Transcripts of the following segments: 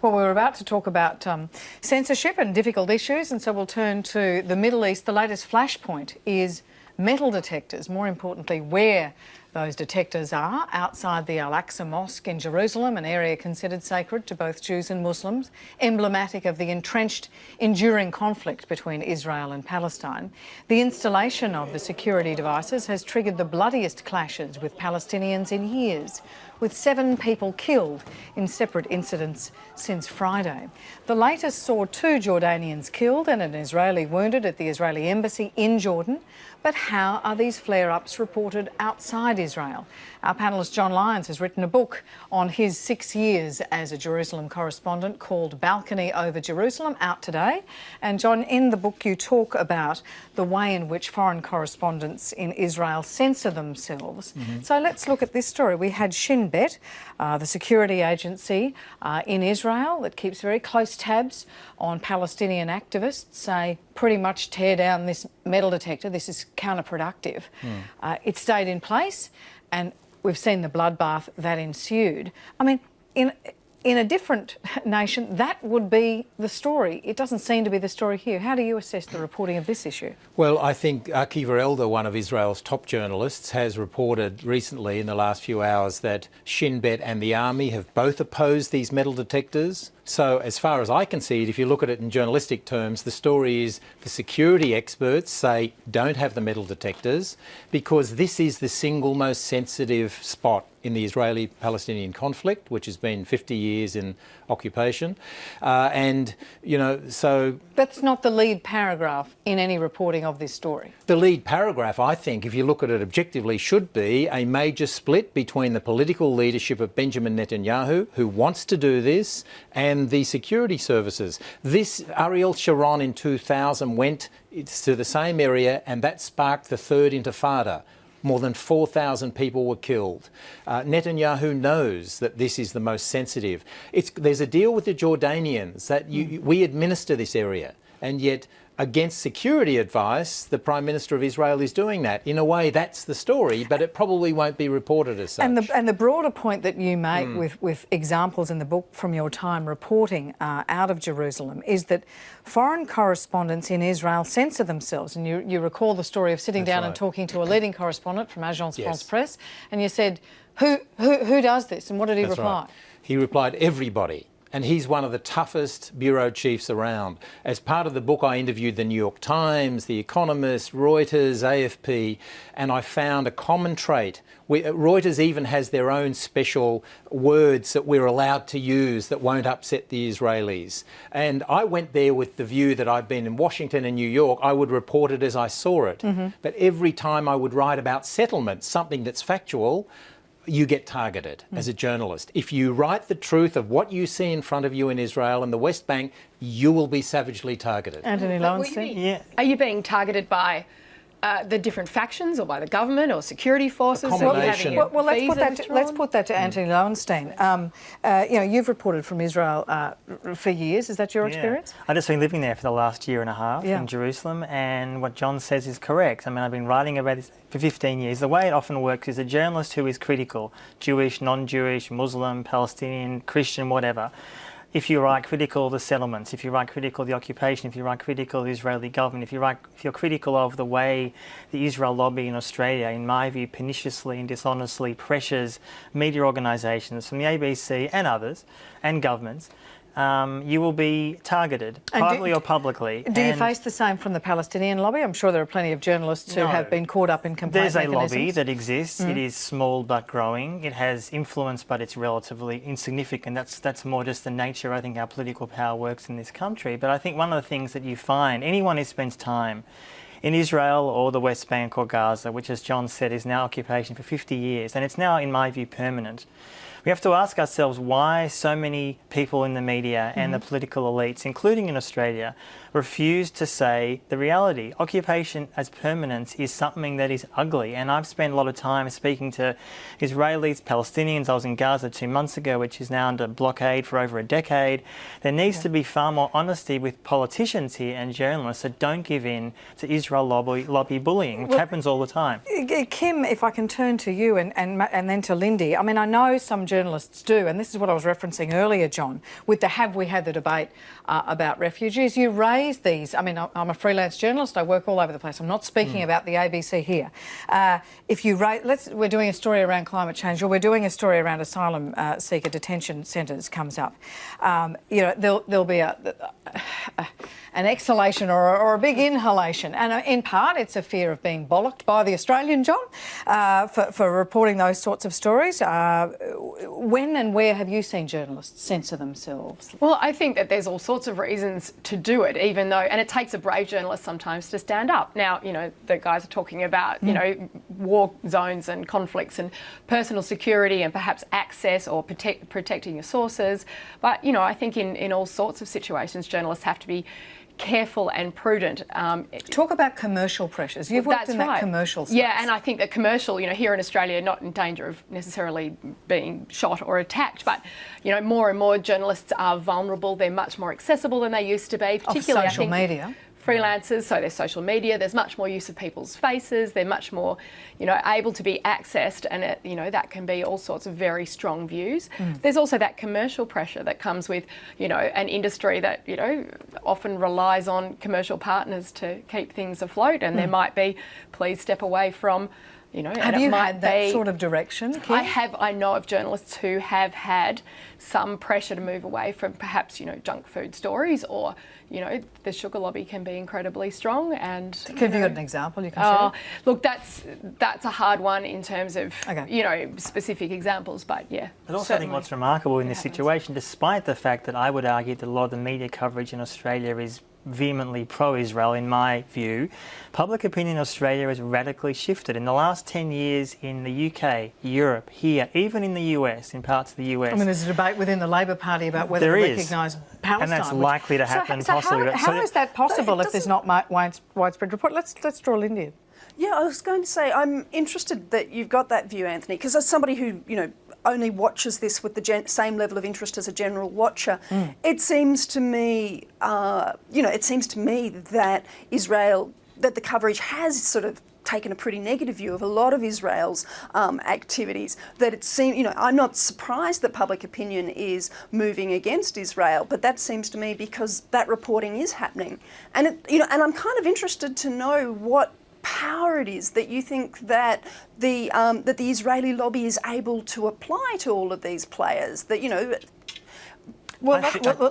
Well, we're about to talk about censorship and difficult issues, and so we'll turn to the Middle East. The latest flashpoint is metal detectors. More importantly, where those detectors are outside the Al-Aqsa Mosque in Jerusalem, an area considered sacred to both Jews and Muslims, emblematic of the entrenched, enduring conflict between Israel and Palestine. The installation of the security devices has triggered the bloodiest clashes with Palestinians in years, with 7 people killed in separate incidents since Friday. The latest saw 2 Jordanians killed and an Israeli wounded at the Israeli embassy in Jordan. But how are these flare-ups reported outside Israel? Our panellist John Lyons has written a book on his 6 years as a Jerusalem correspondent called Balcony Over Jerusalem, out today. And John, in the book you talk about the way in which foreign correspondents in Israel censor themselves. So let's look at this story. We had Shin Bet, the security agency in Israel that keeps very close tabs on Palestinian activists, say pretty much tear down this metal detector. This is counterproductive. It stayed in place, and we've seen the bloodbath that ensued. I mean, in a different nation, that would be the story. It doesn't seem to be the story here. How do you assess the reporting of this issue? Well, I think Akiva Elder, one of Israel's top journalists, has reported recently in the last few hours that Shin Bet and the army have both opposed these metal detectors. So as far as I can see it, if you look at it in journalistic terms, the story is the security experts say don't have the metal detectors because this is the single most sensitive spot in the Israeli-Palestinian conflict, which has been 50 years in occupation. And, you know, so... That's not the lead paragraph in any reporting of this story. The lead paragraph, I think, if you look at it objectively, should be a major split between the political leadership of Benjamin Netanyahu, who wants to do this, and the security services. This, Ariel Sharon in 2000 went to the same area, and that sparked the third intifada. More than 4,000 people were killed. Netanyahu knows that this is the most sensitive. There's a deal with the Jordanians that we administer this area, and yet against security advice, the Prime Minister of Israel is doing that. In a way, that's the story, but it probably won't be reported as such. And the broader point that you make with examples in the book from your time reporting out of Jerusalem is that foreign correspondents in Israel censor themselves. And you recall the story of sitting down and talking to a leading correspondent from Agence France Presse, and you said, who does this? And what did he reply? Right. He replied, everybody. And he's one of the toughest bureau chiefs around. As part of the book, I interviewed the New York Times, The Economist, Reuters, AFP, and I found a common trait. Reuters even has their own special words that we're allowed to use that won't upset the Israelis. And I went there with the view that I'd been in Washington and New York, I would report it as I saw it. But every time I would write about settlements, something that's factual, you get targeted as a journalist. If you write the truth of what you see in front of you in Israel and the West Bank, you will be savagely targeted. Antony Loewenstein? Yeah. Are you being targeted by the different factions or by the government or security forces? Well, let's put that to Antony Loewenstein. You know, you've reported from Israel for years. Is that your experience? I've just been living there for the last year and a half in Jerusalem, and what John says is correct. I mean, I've been writing about this for 15 years. The way it often works is a journalist who is critical, Jewish, non-Jewish, Muslim, Palestinian, Christian, whatever. If you write critical of the settlements, if you write critical of the occupation, if you write critical of the Israeli government, if you're critical of the way the Israel lobby in Australia, in my view, perniciously and dishonestly pressures media organisations from the ABC and others, and governments, you will be targeted, privately or publicly. Do you face the same from the Palestinian lobby? I'm sure there are plenty of journalists who have been caught up in complaint mechanisms. There's a lobby that exists. Mm. It is small but growing. It has influence, but it's relatively insignificant. That's more just the nature, I think, how political power works in this country. But I think one of the things that you find, anyone who spends time in Israel or the West Bank or Gaza, which, as John said, is now occupation for 50 years, and it's now, in my view, permanent. We have to ask ourselves why so many people in the media and the political elites, including in Australia, refuse to say the reality. Occupation as permanence is something that is ugly, and I've spent a lot of time speaking to Israelis, Palestinians. I was in Gaza 2 months ago, which is now under blockade for over a decade. There needs to be far more honesty with politicians here and journalists that don't give in to Israel lobby bullying, which happens all the time. Kim, if I can turn to you and then to Lindy. I mean, I know some journalists do, and this is what I was referencing earlier, John, with the have we had the debate about refugees, you raise these. I mean, I'm a freelance journalist, I work all over the place. I'm not speaking about the ABC here. If you raise, we're doing a story around climate change, or we're doing a story around asylum seeker detention centres comes up. You know, there'll be an exhalation or a big inhalation, and in part it's a fear of being bollocked by the Australian, John, for reporting those sorts of stories. When and where have you seen journalists censor themselves? Well, I think that there's all sorts of reasons to do it, even though, and it takes a brave journalist sometimes to stand up. Now, you know, the guys are talking about, you know, war zones and conflicts and personal security and perhaps access or protecting your sources. But, you know, I think in all sorts of situations, journalists have to be careful and prudent. Talk about commercial pressures. You've worked in that commercial space. Yeah, and I think that commercial, you know, here in Australia, not in danger of necessarily being shot or attacked, but, you know, more and more journalists are vulnerable. They're much more accessible than they used to be, particularly, of social media. Freelancers, so there's social media, there's much more use of people's faces, they're much more, you know, able to be accessed, and it, you know, that can be all sorts of very strong views. There's also that commercial pressure that comes with, you know, an industry that, you know, often relies on commercial partners to keep things afloat, and there might be, please step away from, you know, have you had that sort of direction, Kim? I know of journalists who have had some pressure to move away from perhaps, you know, junk food stories, or, you know, the sugar lobby can be incredibly strong. And have you got an example you can share? Look, that's a hard one in terms of, you know, specific examples, but yeah. But also I think what's remarkable in this situation, despite the fact that I would argue that a lot of the media coverage in Australia is vehemently pro-Israel, in my view, public opinion in Australia has radically shifted. In the last 10 years in the UK, Europe, here, even in the US, in parts of the US. I mean, there's a debate within the Labor Party about whether to recognise Palestine. And that's likely to happen, possibly. How is that possible if there's not widespread report? Let's draw Lindy in. Yeah, I was going to say, I'm interested that you've got that view, Anthony, because as somebody who, you know, only watches this with the same level of interest as a general watcher, it seems to me, you know, it seems to me that that the coverage has sort of taken a pretty negative view of a lot of Israel's activities. That it seems, you know, I'm not surprised that public opinion is moving against Israel, but that seems to me because that reporting is happening, and it, you know, and I'm kind of interested to know what power it is that you think that the Israeli lobby is able to apply to all of these players. That, you know. Well,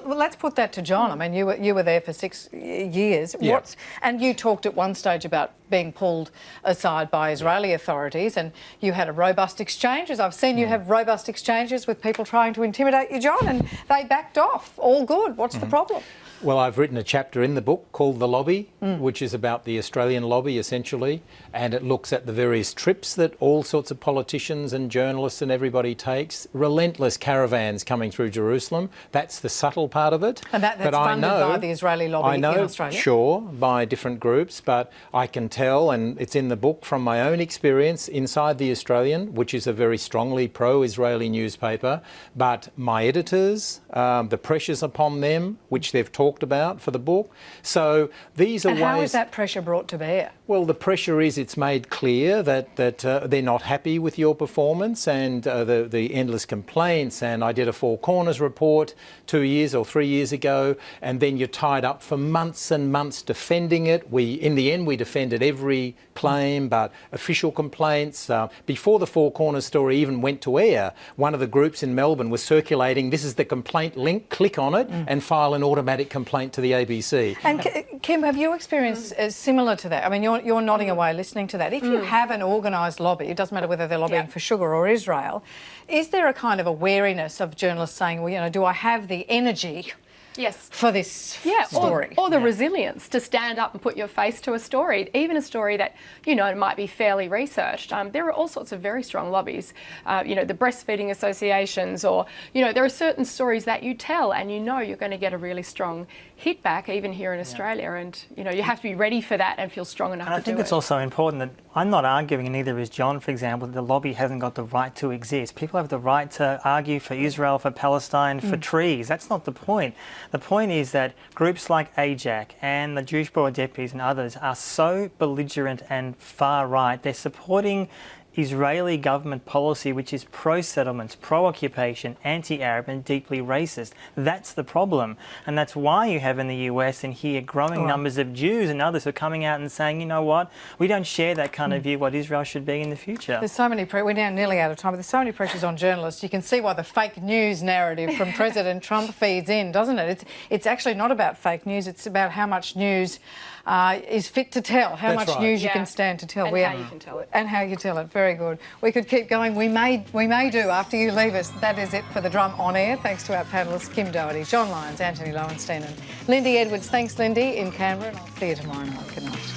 let's put that to John. I mean, you were there for 6 years. Yeah. And you talked at one stage about being pulled aside by Israeli authorities, and you had a robust exchanges. I've seen you have robust exchanges with people trying to intimidate you, John, and they backed off. All good. What's the problem? Well, I've written a chapter in the book called The Lobby, which is about the Australian lobby, essentially, and it looks at the various trips that all sorts of politicians and journalists and everybody takes. Relentless caravans coming through Jerusalem. That's the subtle part of it. And that's funded by the Israeli lobby in Australia? Sure, by different groups, but I can tell, and it's in the book, from my own experience inside The Australian, which is a very strongly pro-Israeli newspaper, but my editors, the pressures upon them, which they've talked about for the book. So these are ways... how is that pressure brought to bear? Well, the pressure is it's made clear that they're not happy with your performance, and the endless complaints. And I did a Four Corners report 2 years or 3 years ago, and then you're tied up for months and months defending it. In the end, we defended every claim, but official complaints. Before the Four Corners story even went to air, one of the groups in Melbourne was circulating, this is the complaint link, click on it and file an automatic complaint to the ABC. And Kim, have you experienced similar to that? I mean, you're nodding away listening to that. If you have an organised lobby, it doesn't matter whether they're lobbying for sugar or Israel, is there a kind of a wariness of journalists saying, well, you know, do I have the energy for this story? Or the resilience to stand up and put your face to a story, even a story that, you know, might be fairly researched. There are all sorts of very strong lobbies, you know, the breastfeeding associations, or, you know, there are certain stories that you tell and you know you're going to get a really strong hit back, even here in Australia, and, you know, you have to be ready for that and feel strong enough to do it. I think it's also important that I'm not arguing, and neither is John, for example, that the lobby hasn't got the right to exist. People have the right to argue for Israel, for Palestine, for trees. That's not the point. The point is that groups like AJAC and the Jewish Board of Deputies and others are so belligerent and far right. They're supporting Israeli government policy which is pro-settlements, pro-occupation, anti-Arab and deeply racist. That's the problem. And that's why you have in the US and here growing numbers of Jews and others who are coming out and saying, you know what, we don't share that kind of view what Israel should be in the future. There's so many, we're now nearly out of time, but there's so many pressures on journalists. You can see why the fake news narrative from President Trump feeds in, doesn't it? It's actually not about fake news, it's about how much news is fit to tell, how That's much right. news you can stand to tell. And how you can tell it. And how you tell it, very good. We could keep going, we may do after you leave us. That is it for The Drum on Air. Thanks to our panellists, Kim Doherty, John Lyons, Antony Loewenstein and Lindy Edwards. Thanks, Lindy, in Canberra, and I'll see you tomorrow night. Good night.